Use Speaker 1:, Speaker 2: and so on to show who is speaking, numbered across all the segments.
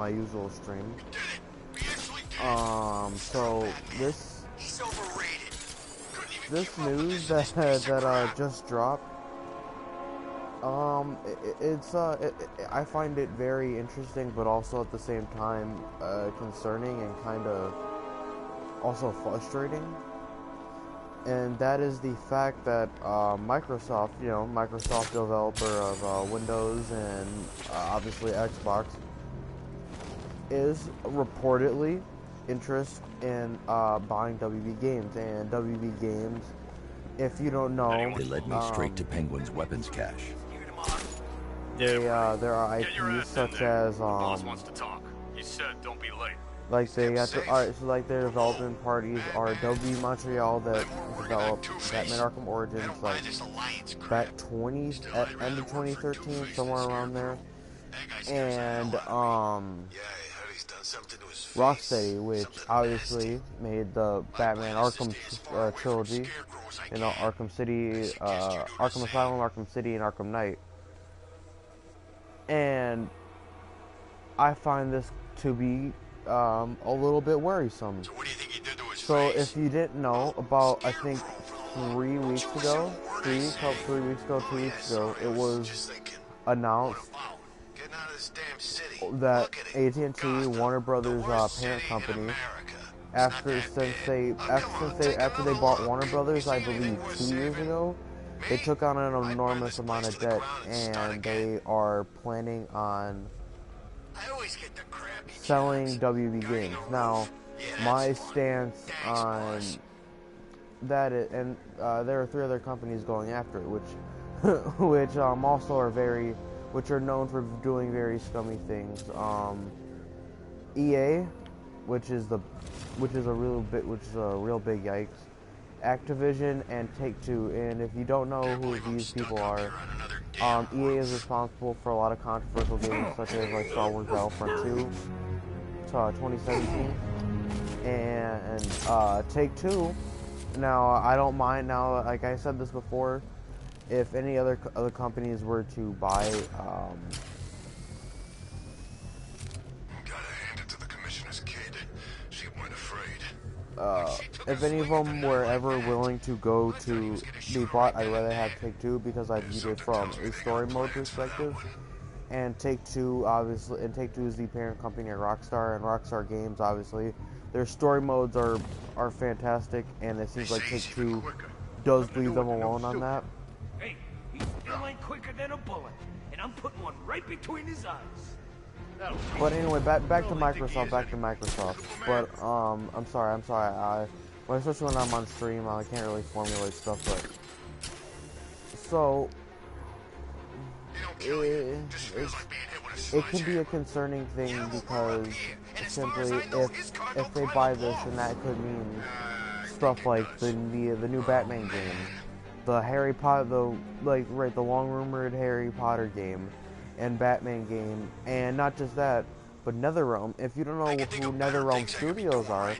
Speaker 1: my usual stream.
Speaker 2: We did it! We actually did it!
Speaker 1: So
Speaker 2: Batman.
Speaker 1: this
Speaker 2: He's overrated. Couldn't even
Speaker 1: this
Speaker 2: keep up with
Speaker 1: news
Speaker 2: this in this piece of crap.
Speaker 1: just dropped. I find it very interesting, but also at the same time concerning and kind of also frustrating. And that is the fact that Microsoft, Microsoft developer of Windows and obviously Xbox, is reportedly interested in buying WB Games. And WB Games, if you don't know,
Speaker 3: They led me straight to Penguin's weapons cache.
Speaker 1: there are
Speaker 4: Get your
Speaker 1: IPs
Speaker 4: ass in
Speaker 1: such
Speaker 4: there.
Speaker 1: as
Speaker 4: The boss wants to talk. He said don't be late.
Speaker 1: like they
Speaker 2: Damn
Speaker 1: got
Speaker 2: safe.
Speaker 1: alright, so like their development parties are
Speaker 2: Batman.
Speaker 1: WB Montreal that
Speaker 2: I'm worried
Speaker 1: developed
Speaker 2: about Two-Face.
Speaker 1: Batman Arkham
Speaker 2: I
Speaker 1: Origins
Speaker 2: don't buy
Speaker 1: like
Speaker 2: this alliance
Speaker 1: back
Speaker 2: crap.
Speaker 1: 20
Speaker 2: Still,
Speaker 1: at
Speaker 2: I'd
Speaker 1: end
Speaker 2: rather
Speaker 1: of
Speaker 2: work for
Speaker 1: 2013,
Speaker 2: Two-Face
Speaker 1: somewhere
Speaker 2: than
Speaker 1: around there.
Speaker 2: Scarecrow. That guy scares the
Speaker 1: And
Speaker 2: hell out of me. Yeah, I heard he's done something to his face.
Speaker 1: Rocksteady, which
Speaker 2: Something
Speaker 1: obviously
Speaker 2: nasty.
Speaker 1: made the
Speaker 2: My
Speaker 1: Batman
Speaker 2: plan is to
Speaker 1: Arkham
Speaker 2: stay as far away from
Speaker 1: trilogy,
Speaker 2: Scarecrow as I can.
Speaker 1: Arkham City,
Speaker 2: I suggest you do the
Speaker 1: Arkham
Speaker 2: same.
Speaker 1: Asylum, Arkham City, and Arkham Knight. And I find this to be a little bit worrisome.
Speaker 2: So what do you think he did to his
Speaker 1: So
Speaker 2: face?
Speaker 1: if you didn't know, about I think 3 weeks ago, 3 weeks ago, 2 weeks ago, it was announced
Speaker 2: Getting out of this damn city.
Speaker 1: that
Speaker 2: Look at it.
Speaker 1: AT&T,
Speaker 2: Gotham,
Speaker 1: Warner
Speaker 2: the
Speaker 1: Brothers
Speaker 2: worst
Speaker 1: parent
Speaker 2: city in
Speaker 1: company,
Speaker 2: America. It's not
Speaker 1: after
Speaker 2: that
Speaker 1: since
Speaker 2: bad.
Speaker 1: they
Speaker 2: Oh, come on, take
Speaker 1: after they
Speaker 2: another
Speaker 1: bought
Speaker 2: look.
Speaker 1: Warner
Speaker 2: You
Speaker 1: Brothers,
Speaker 2: see
Speaker 1: I
Speaker 2: anything
Speaker 1: believe
Speaker 2: worth
Speaker 1: 2 years
Speaker 2: saving?
Speaker 1: ago, they
Speaker 2: Me?
Speaker 1: took on an
Speaker 2: I'd burn
Speaker 1: enormous
Speaker 2: this
Speaker 1: amount
Speaker 2: place
Speaker 1: of
Speaker 2: to the
Speaker 1: debt,
Speaker 2: ground and start
Speaker 1: and
Speaker 2: again.
Speaker 1: they are planning on
Speaker 2: I always get the crappy
Speaker 1: selling
Speaker 2: jobs.
Speaker 1: WB
Speaker 2: Guarding
Speaker 1: Games.
Speaker 2: a
Speaker 1: Now,
Speaker 2: roof? Yeah,
Speaker 1: my
Speaker 2: that's fun.
Speaker 1: stance
Speaker 2: Thanks,
Speaker 1: on
Speaker 2: boss.
Speaker 1: that is, and there are 3 other companies going after it, which also are which are known for doing very scummy things. EA, which is a real big yikes. Activision and Take-Two, and if you don't know
Speaker 2: Can't
Speaker 1: who
Speaker 2: believe I'm
Speaker 1: these
Speaker 2: stuck
Speaker 1: people
Speaker 2: up
Speaker 1: are,
Speaker 2: here on another damn
Speaker 1: EA is
Speaker 2: roof.
Speaker 1: responsible for a lot of controversial games such as like Star Wars Battlefront 2, 2017, and Take-Two. Now I don't mind. Now, like I said this before, if any other companies were to buy,
Speaker 2: Gotta hand it to the commissioner's kid. She weren't afraid.
Speaker 1: if any of them were ever willing to go to be bought, I'd rather have Take-Two because I viewed it from a story mode perspective. And Take-Two, obviously, and Take-Two is the parent company at Rockstar, and Rockstar Games, obviously, their story modes are fantastic, and it seems like Take-Two does leave them alone on that.
Speaker 5: Hey, he still ain't quicker than a bullet, and I'm putting one right between his eyes.
Speaker 1: But anyway, back to Microsoft, But I'm sorry. Especially when I'm on stream, I can't really formulate stuff. But so it can be a concerning thing because simply if they buy this, then that could mean stuff like the new Batman game, the Harry Potter, the long rumored Harry Potter game, and Batman game, and not just that, but NetherRealm. If you don't know who NetherRealm Studios are,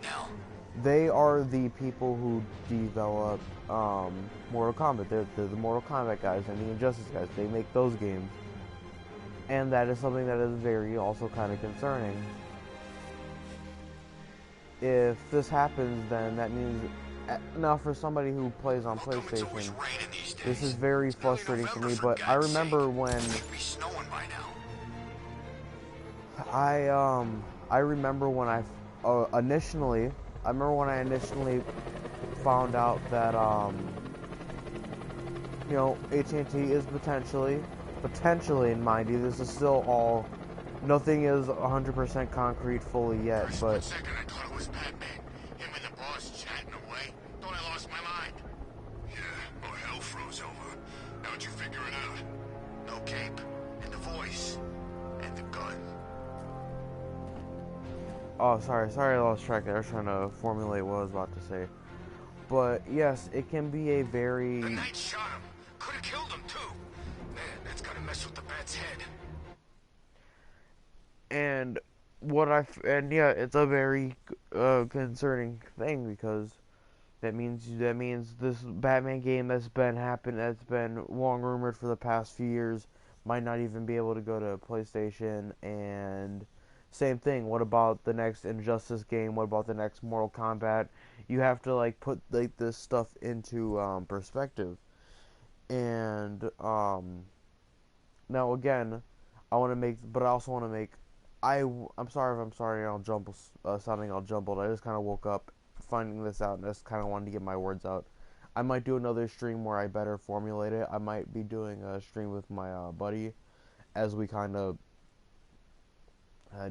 Speaker 1: they are the people who develop Mortal Kombat. They're the Mortal Kombat guys and the Injustice guys. They make those games. And that is something that is very also kind of concerning. If this happens, then that means... Now, for somebody who plays on PlayStation, this is very frustrating for me, but I remember when... I remember when I initially found out that AT&T is potentially, and mind you, this is still all, nothing is 100% concrete fully yet, but
Speaker 2: Second, I thought it was Batman. Him and the boss chatting away. Thought I lost my mind. Yeah, or hell froze over. How'd you figure it out? No cape, and the voice, and the gun.
Speaker 1: oh, sorry, I lost track there. I was trying to formulate what I was about to say. But yes, it can be a very...
Speaker 2: The knight shot him. Could have killed him, too. Man, that's gotta mess with the bat's head.
Speaker 1: And yeah, it's a very concerning thing because that means this Batman game that's been long rumored for the past few years might not even be able to go to PlayStation, and Same thing. What about the next Injustice game? What about the next Mortal Kombat? You have to like put like this stuff into perspective. And now again, I want to make, but I also want to make. I'm sorry if I'm sorry. I'll jumble, sounding all jumbled. I just kind of woke up finding this out, and I just kind of wanted to get my words out. I might do another stream where I better formulate it. I might be doing a stream with my buddy as we kind of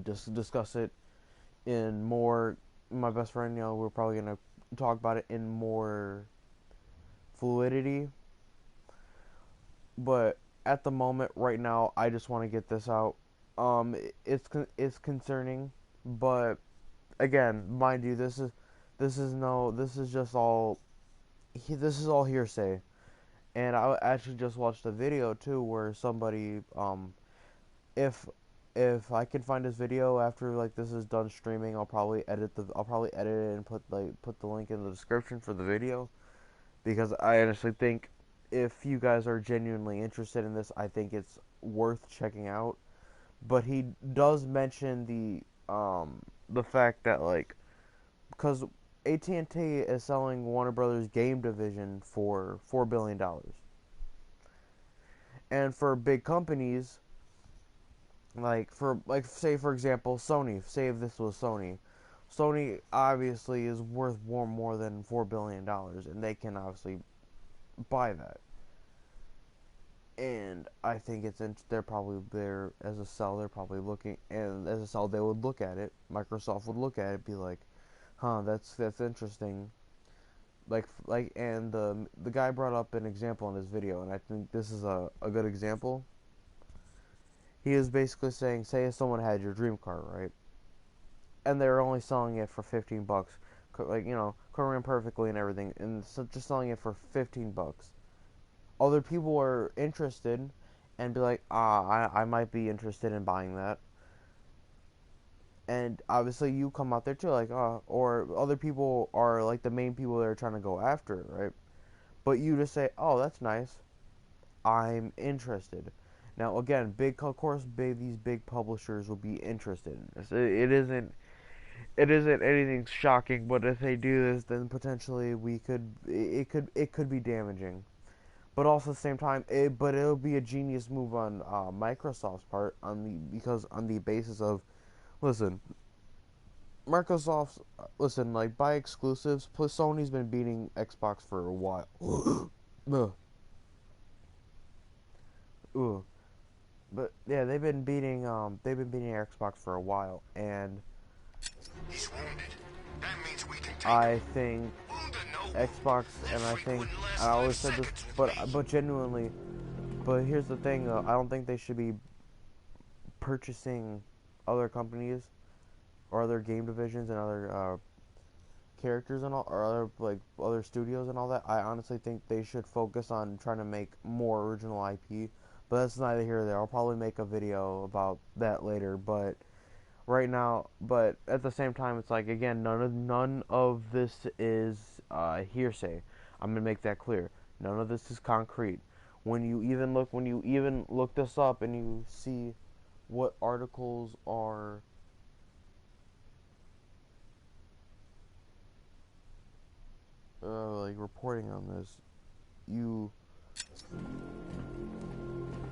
Speaker 1: just discuss it in more. My best friend, we're probably gonna talk about it in more fluidity. But at the moment, right now, I just want to get this out. It's concerning, but again, mind you, this is just all this is all hearsay. And I actually just watched a video too where somebody if I can find this video after like this is done streaming, I'll probably edit it and put the link in the description for the video, because I honestly think if you guys are genuinely interested in this, I think it's worth checking out. But he does mention the fact that like, because AT&T is selling Warner Brothers game division for $4 billion, and for big companies like say for example Sony, say if this was Sony obviously is worth more than $4 billion, and they can obviously buy that. And I think they're probably there as a sell. They're probably looking, and as a sell, they would look at it. Microsoft would look at it, be like, "Huh, that's interesting." And the guy brought up an example in his video, and I think this is a good example. He is basically saying, say if someone had your dream car, right, and they're only selling it for $15, like covering perfectly and everything, and so just selling it for $15. Other people are interested and be like, I might be interested in buying that. And obviously you come out there too, like, or other people are like the main people that are trying to go after it, right? But you just say, oh, that's nice. I'm interested. Now, again, of course, these big publishers will be interested in this. It isn't anything shocking, but if they do this, then potentially it could be damaging. But also at the same time, it'll be a genius move on Microsoft's part because on the basis of, listen, Microsoft's listen, like, buy exclusives. Plus Sony's been beating Xbox for a while. Ugh. Ugh. But yeah, they've been beating Xbox for a while, and
Speaker 2: He's wounded. That means we can take
Speaker 1: I
Speaker 2: him.
Speaker 1: think
Speaker 2: Wounded, no.
Speaker 1: Xbox, and I think I always said this, but genuinely, but here's the thing though, I don't think they should be purchasing other companies or other game divisions and other characters and all, or other other studios and all that. I honestly think they should focus on trying to make more original IP. But that's neither here nor there. I'll probably make a video about that later. But right now, but at the same time, it's like, again, none of this is hearsay. I'm gonna make that clear. None of this is concrete. When you even look this up and you see what articles are like reporting on this, you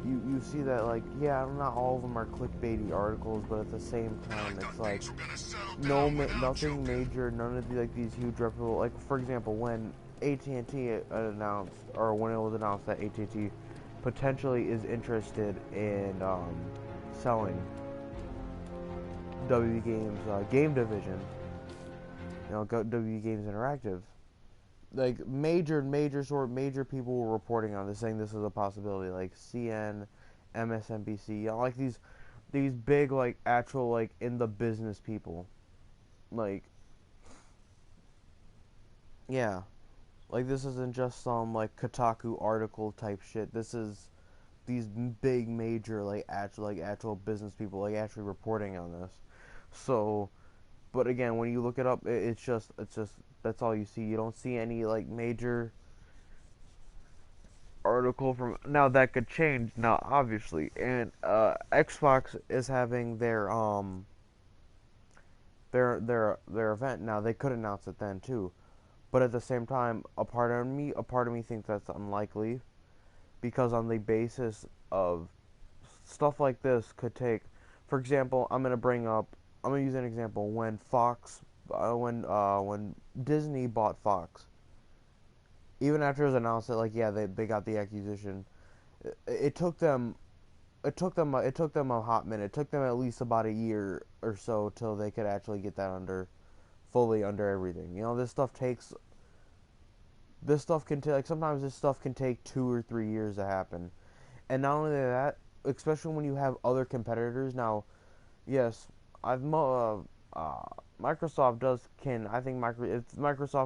Speaker 1: you see that, like, yeah, not all of them are clickbaity articles, but at the same time, it's like nothing major, none of these huge reputable, like, for example, when AT&T announced, or when it was announced that AT&T potentially is interested in selling W Games game division, W Games Interactive, like major people were reporting on this, saying this is a possibility, like CN, MSNBC, like these big, like, actual, like, in the business people, like, yeah, like, this isn't just some like Kotaku article type shit. This is these big major, like, actual business people, like, actually reporting on this. So, but again, when you look it up, it's just that's all you see. You don't see any like major article from, now that could change now, obviously. And Xbox is having their their event. Now they could announce it then too, but at the same time, a part of me thinks that's unlikely, because on the basis of stuff like this could take, for example, I'm gonna use an example when when Disney bought Fox. Even after it was announced that, like, yeah, they got the acquisition, it took them a hot minute. It took them at least about a year or so till they could actually get that fully under everything. You know, this stuff can take, like, sometimes this stuff can take 2 or 3 years to happen. And not only that, especially when you have other competitors. Now, yes, Microsoft Microsoft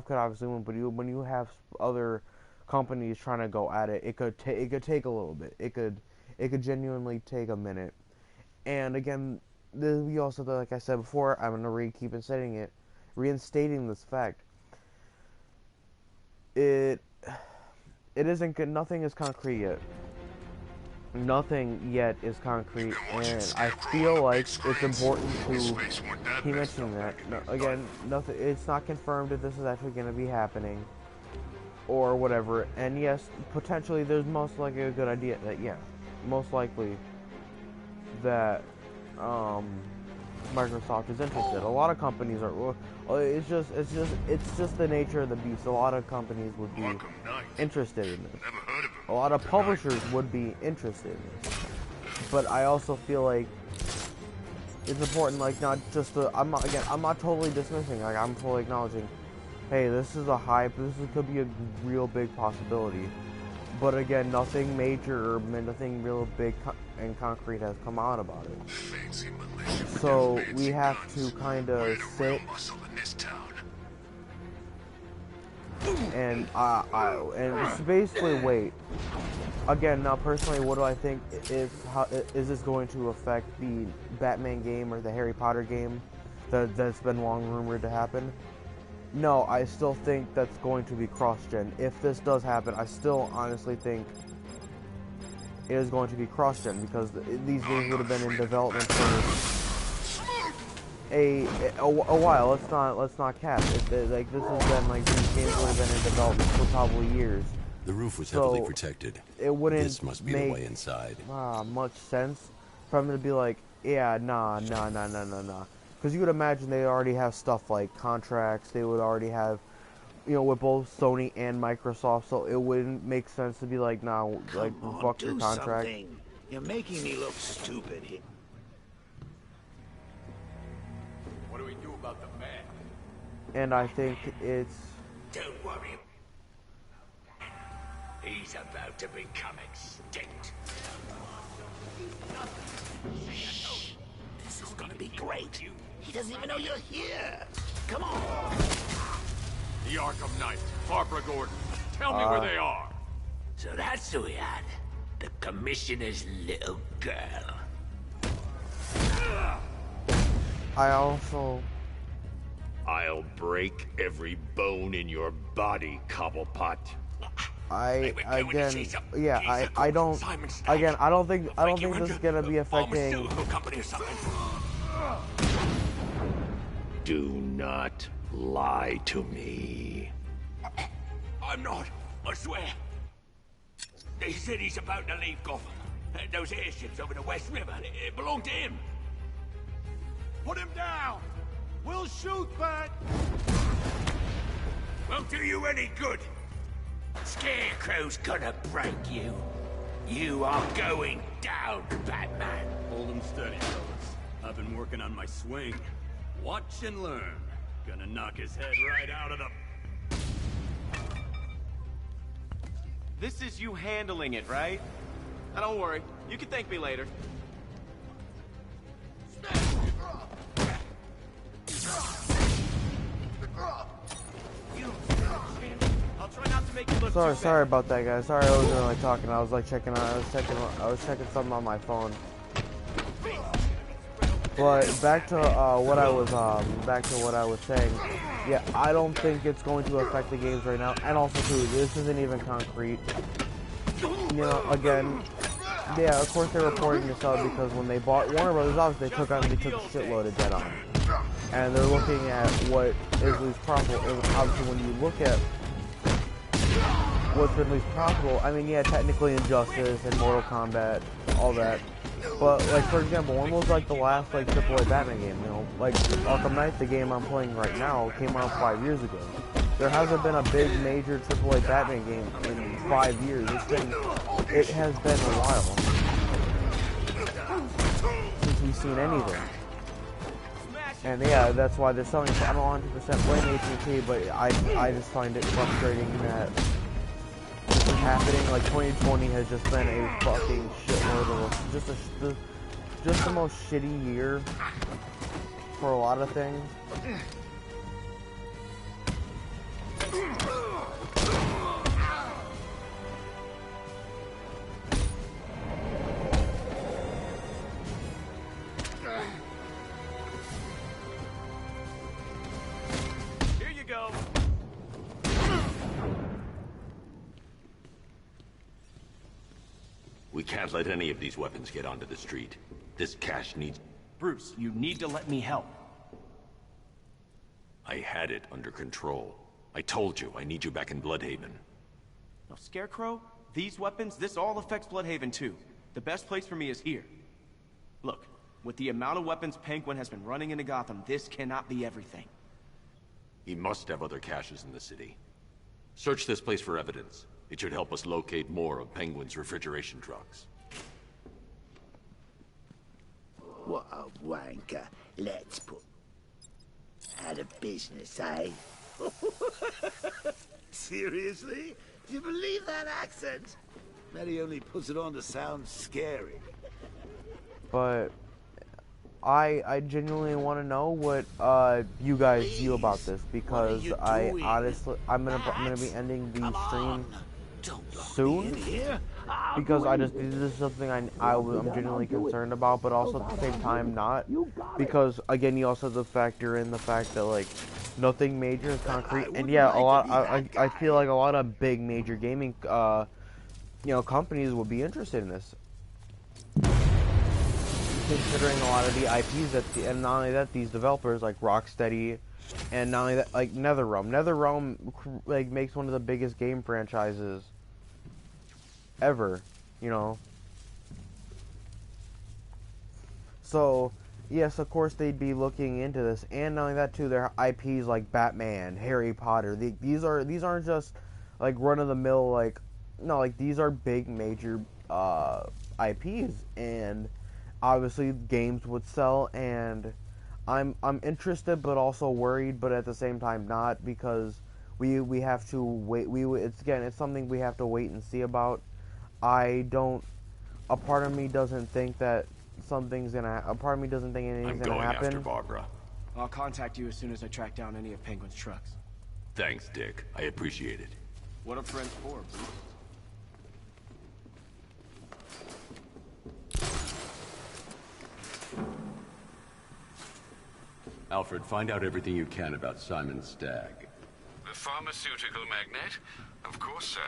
Speaker 1: could obviously win, but when you have other companies trying to go at it, it could take a little bit. It could genuinely take a minute. And again, we also, like I said before, I'm gonna keep reinstating this fact. It isn't good. Nothing is concrete yet. Nothing yet is concrete, and I feel like it's important to keep mentioning that. No, again, nothing. It's not confirmed if this is actually going to be happening, or whatever. And yes, potentially, there's most likely a good idea that most likely that Microsoft is interested. A lot of companies are. Well, it's just the nature of the beast. A lot of companies would be interested in this. A lot of publishers would be interested in this. But I also feel like it's important, like, not just to, I'm not totally dismissing. Like, I'm fully acknowledging, hey, this is a hype. This could be a real big possibility. But again, nothing major or nothing real big and concrete has come out about it. So we have to kind of sit and just basically wait. Again, now personally, what do I think is this going to affect the Batman game or the Harry Potter game that's been long rumored to happen? No, I still think that's going to be cross-gen. If this does happen, I still honestly think it is going to be cross-gen, because these games would have been in development for a while. Let's not cap. Like, this has been, like, these games would have been in development for probably years.
Speaker 3: The roof was heavily protected.
Speaker 1: It wouldn't
Speaker 3: This must be the way inside.
Speaker 1: Much sense for them to be like, yeah, nah. Because you would imagine they already have stuff like contracts. They would already have, with both Sony and Microsoft. So it wouldn't make sense to be like, nah, like, fuck your contract.
Speaker 5: Something. You're making me look stupid here.
Speaker 4: What do we do about the man?
Speaker 1: And I think it's...
Speaker 5: Don't worry. He's about to become extinct. Shh. This is gonna be great. He doesn't even know you're here. Come on.
Speaker 4: The Arkham Knight, Barbara Gordon. Tell me where they are.
Speaker 5: So that's who we had. The Commissioner's little girl.
Speaker 6: I'll break every bone in your body, Cobblepot.
Speaker 1: I don't think this is gonna be affecting.
Speaker 6: Do not lie to me.
Speaker 5: I'm not, I swear. They said he's about to leave Gotham. Those airships over the West River, it belonged to him.
Speaker 7: Put him down! We'll shoot, Bat!
Speaker 5: Won't do you any good. Scarecrow's gonna break you. You are going down, Batman.
Speaker 4: Hold him steady, fellas. I've been working on my swing. Watch and learn. Gonna knock his head right out of the...
Speaker 8: This is you handling it, right? Now don't worry. You can thank me later. I'll try not to make you look
Speaker 1: Sorry about that, guys. Sorry, I wasn't really talking. I was like checking something on my phone. But back to what I was saying. Yeah, I don't think it's going to affect the games right now. And also, too, this isn't even concrete. Again, yeah, of course they're reporting this out because when they bought Warner Brothers, obviously they took a shitload of debt on. and they're looking at what is least profitable. Obviously, when you look at what's been least profitable, I mean, yeah, technically Injustice and Mortal Kombat, all that. But, like, for example, when was, like, the last, like, AAA Batman game, you know? Like, Arkham Knight, the game I'm playing right now, came out 5 years ago. There hasn't been a big, major AAA Batman game in 5 years. It has been a while since we've seen anything. And, yeah, that's why they're selling it. I don't 100% blame AT&T, but I just find it frustrating that this is happening. Like, 2020 has just been a fucking shitload of just the most shitty year for a lot of things.
Speaker 8: Here you go.
Speaker 6: We can't let any of these weapons get onto the street. This cash needs...
Speaker 8: Bruce, you need to let me help.
Speaker 6: I had it under control. I told you, I need you back in Bloodhaven.
Speaker 8: No, Scarecrow, these weapons, this all affects Bloodhaven too. The best place for me is here. Look, with the amount of weapons Penguin has been running into Gotham, this cannot be everything.
Speaker 6: He must have other caches in the city. Search this place for evidence. It should help us locate more of Penguin's refrigeration trucks.
Speaker 9: What a wanker. Let's put... out of business, eh? Seriously? Do you believe that accent? Bet he only puts it on to sound scary.
Speaker 1: But I genuinely want to know what you guys view about this, because I honestly I'm gonna be ending the stream soon, because this is something I'm genuinely concerned about, but also at the same time not, because again you also have to factor in the fact that like nothing major is concrete, and yeah, I feel like a lot of big major gaming companies would be interested in this, considering a lot of the IPs and not only that, these developers like Rocksteady, and not only that, like NetherRealm like makes one of the biggest game franchises ever, you know. So yes, of course they'd be looking into this, and not only that too, their IPs like Batman, Harry Potter. These aren't just like run of the mill, like no, like these are big major IPs, and obviously games would sell, and I'm interested but also worried, but at the same time not, because we have to wait. It's something we have to wait and see about. A part of me doesn't think that something's gonna. A part of me doesn't think anything's gonna happen.
Speaker 6: I'm going after Barbara.
Speaker 8: I'll contact you as soon as I track down any of Penguin's trucks.
Speaker 6: Thanks, Dick. I appreciate it.
Speaker 8: What are friends for?
Speaker 3: Alfred, find out everything you can about Simon Stagg.
Speaker 10: The pharmaceutical magnate? Of course, sir.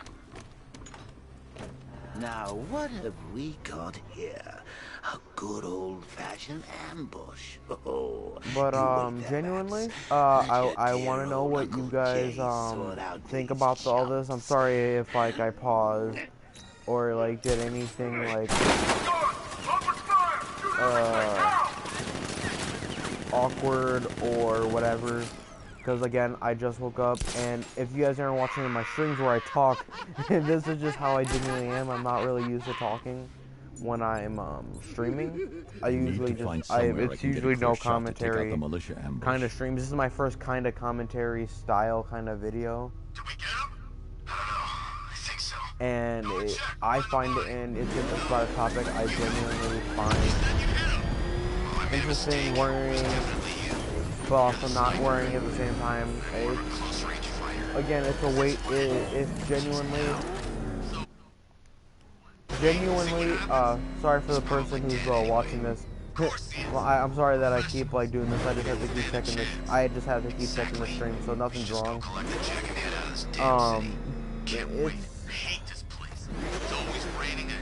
Speaker 9: Now, what have we got here? A good old-fashioned ambush. Oh,
Speaker 1: but genuinely, I want to know what you guys think about all this. I'm sorry if like I paused or like did anything like awkward or whatever, because again I just woke up, and if you guys aren't watching my streams where I talk, this is just how I genuinely am. I'm not really used to talking when I'm streaming. I usually it's usually no commentary kind of streams. This is my first kind of commentary style kind of video.
Speaker 2: Did we get him? I don't know. I think so.
Speaker 1: And I find it, and it's just about a topic I genuinely find interesting, worrying, but also not worrying at the same time. Again, it's a wait. It's genuinely. Sorry for the person who's watching this. Well, I'm sorry that I keep like doing this. I just have to keep checking this. I just have to keep checking the stream, so nothing's wrong.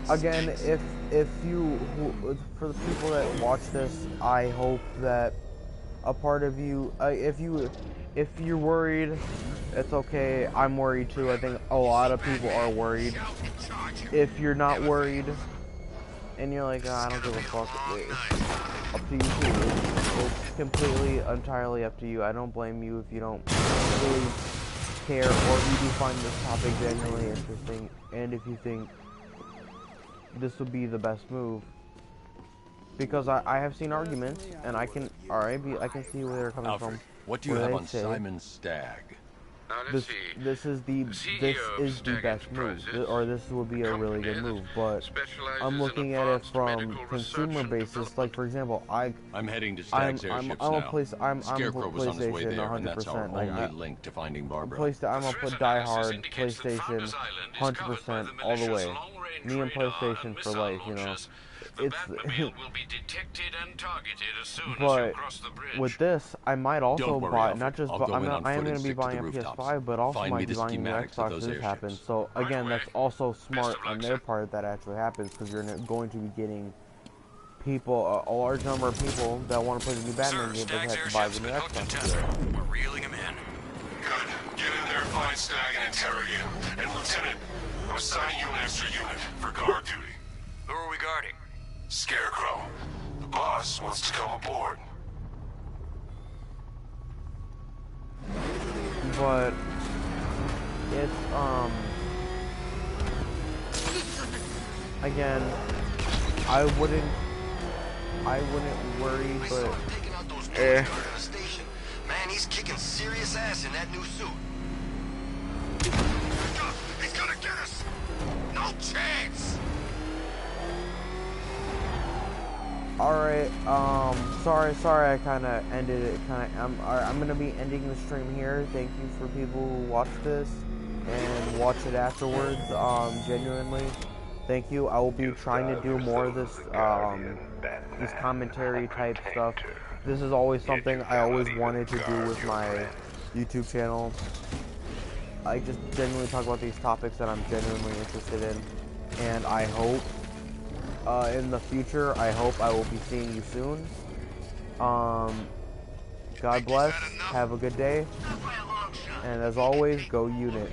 Speaker 1: Again, if you, for the people that watch this, I hope that a part of you, if you're worried, it's okay. I'm worried too. I think a lot of people are worried. If you're not worried, and you're like, I don't give a fuck, it's up to you too. It's completely, entirely up to you. I don't blame you if you don't really care, or if you do find this topic genuinely interesting, and if you think this would be the best move. Because I have seen arguments, and I can see where they're coming
Speaker 6: Alfred,
Speaker 1: from.
Speaker 6: what do you have on Simon Stagg?
Speaker 1: This is the best move, or this would be a really good move. But I'm looking at it from consumer basis. Like for example,
Speaker 6: I'm heading to Stagg's airships now. Scarecrow was on his way there,
Speaker 1: 100%.
Speaker 6: and that's our only link to finding Barbara.
Speaker 1: I'm gonna put Die Hard, PlayStation, 100% all the way. Me and PlayStation for life, you know. It's but with this, I might also buy not just. I am going to be buying a PS5, but also might be buying a new Xbox if this happens. So again, that's also smart on their part that actually happens, because you're going to be getting people, a large number of people that want to play the new Batman game, but have to buy the new Xbox.
Speaker 10: We're reeling him in.
Speaker 2: Good. Get in there, find Stagg, and interrogate him. And Lieutenant, I'm assigning you an extra unit for guard duty.
Speaker 10: Who are we guarding?
Speaker 2: Scarecrow. The boss wants to come aboard.
Speaker 1: But it's again, I wouldn't worry, but
Speaker 2: Man, he's kicking serious ass in that new suit. He's gonna get us. No chance.
Speaker 1: Alright, sorry I kinda ended it, I'm gonna be ending the stream here. Thank you for people who watched this and watch it afterwards, genuinely. Thank you. I will be trying to do more of this, this commentary type stuff. This is always something I always wanted to do with my YouTube channel. I just genuinely talk about these topics that I'm genuinely interested in, and I hope in the future, I hope I will be seeing you soon. God bless, have a good day, and as always, go unit.